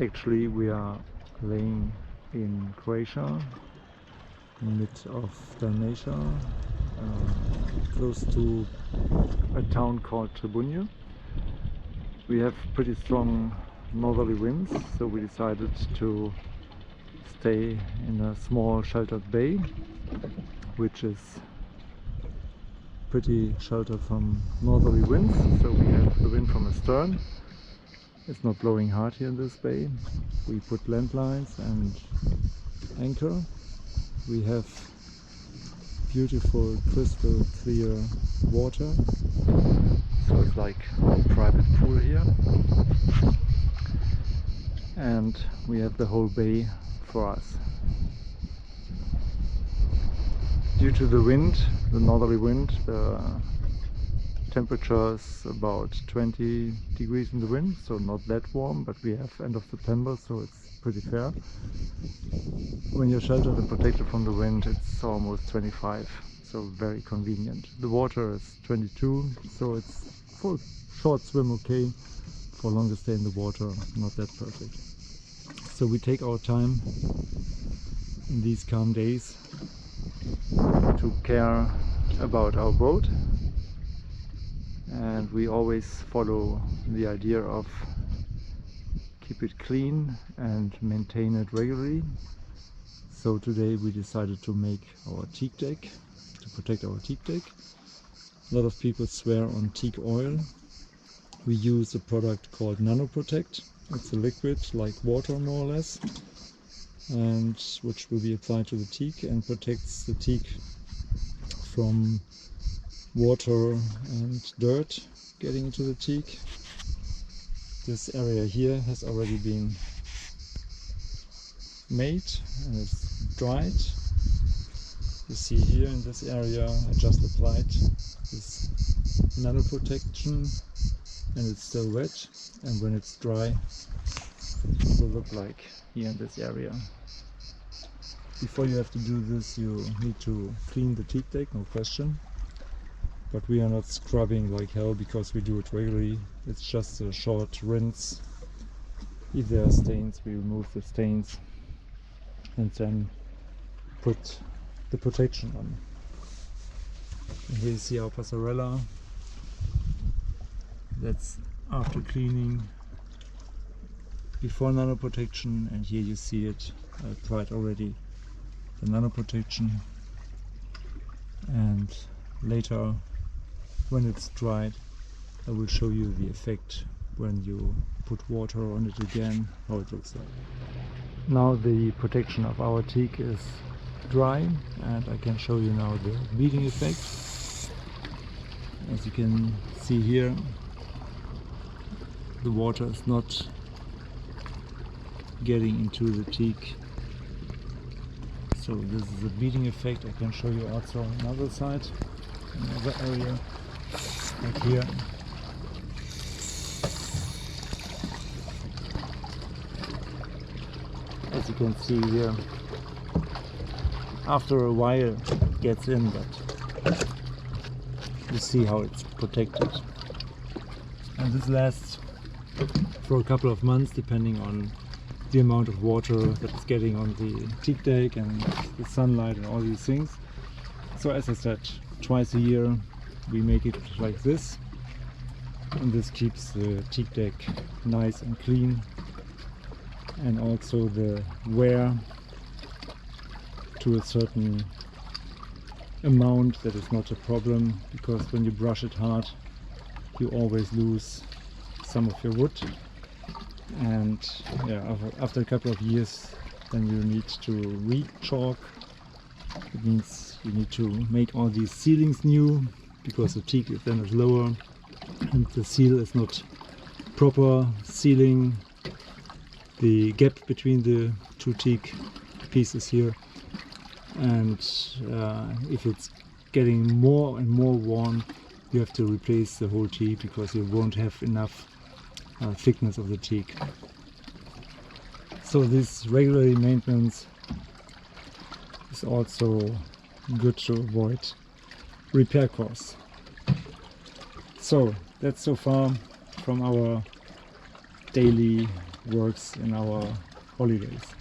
Actually, we are laying in Croatia, mid of Dalmatia, close to a town called Trebunje. We have pretty strong northerly winds, so we decided to stay in a small sheltered bay, which is pretty sheltered from northerly winds. So we have the wind from astern. It's not blowing hard here in this bay. We put landlines and anchor. We have beautiful crystal clear water, so it's like a private pool here, and we have the whole bay for us. Due to the wind, the northerly wind, the temperature is about 20 degrees in the wind, so not that warm, but we have end of September, so it's pretty fair. When you're sheltered and protected from the wind, it's almost 25, so very convenient. The water is 22, so it's for short swim okay, for longer stay in the water not that perfect. So we take our time in these calm days to care about our boat, and we always follow the idea of keep it clean and maintain it regularly. So today we decided to make our teak deck, to protect our teak deck. A lot of people swear on teak oil. We use a product called Nano Protect. It's a liquid like water more or less, and which will be applied to the teak and protects the teak from water and dirt getting into the teak. This area here has already been made and it's dried. You see here in this area I just applied this nano protection and it's still wet, and when it's dry it will look like here in this area. Before you have to do this, you need to clean the teak deck, no question. But we are not scrubbing like hell because we do it regularly. It's just a short rinse. If there are stains, we remove the stains and then put the protection on. And here you see our passerella. That's after cleaning, before nano protection, and here you see it. I applied already the nano protection, and later when it's dried I will show you the effect when you put water on it again, how it looks like. Now the protection of our teak is dry, and I can show you now the beading effect. As you can see here, the water is not getting into the teak. So this is a beading effect. I can show you also on another side, another area, like here. As you can see here, after a while it gets in, but you see how it's protected. And this lasts for a couple of months depending on the amount of water that's getting on the teak deck and the sunlight and all these things. So as I said, twice a year we make it like this, and this keeps the teak deck nice and clean, and also the wear to a certain amount that is not a problem, because when you brush it hard you always lose some of your wood, and yeah, after a couple of years then you need to re-chalk. It means you need to make all these ceilings new, because the teak then is lower and the seal is not proper sealing the gap between the two teak pieces here. And if it's getting more and more worn, you have to replace the whole teak because you won't have enough thickness of the teak. So this regular maintenance is also good to avoid repair costs. So that's so far from our daily works in our holidays.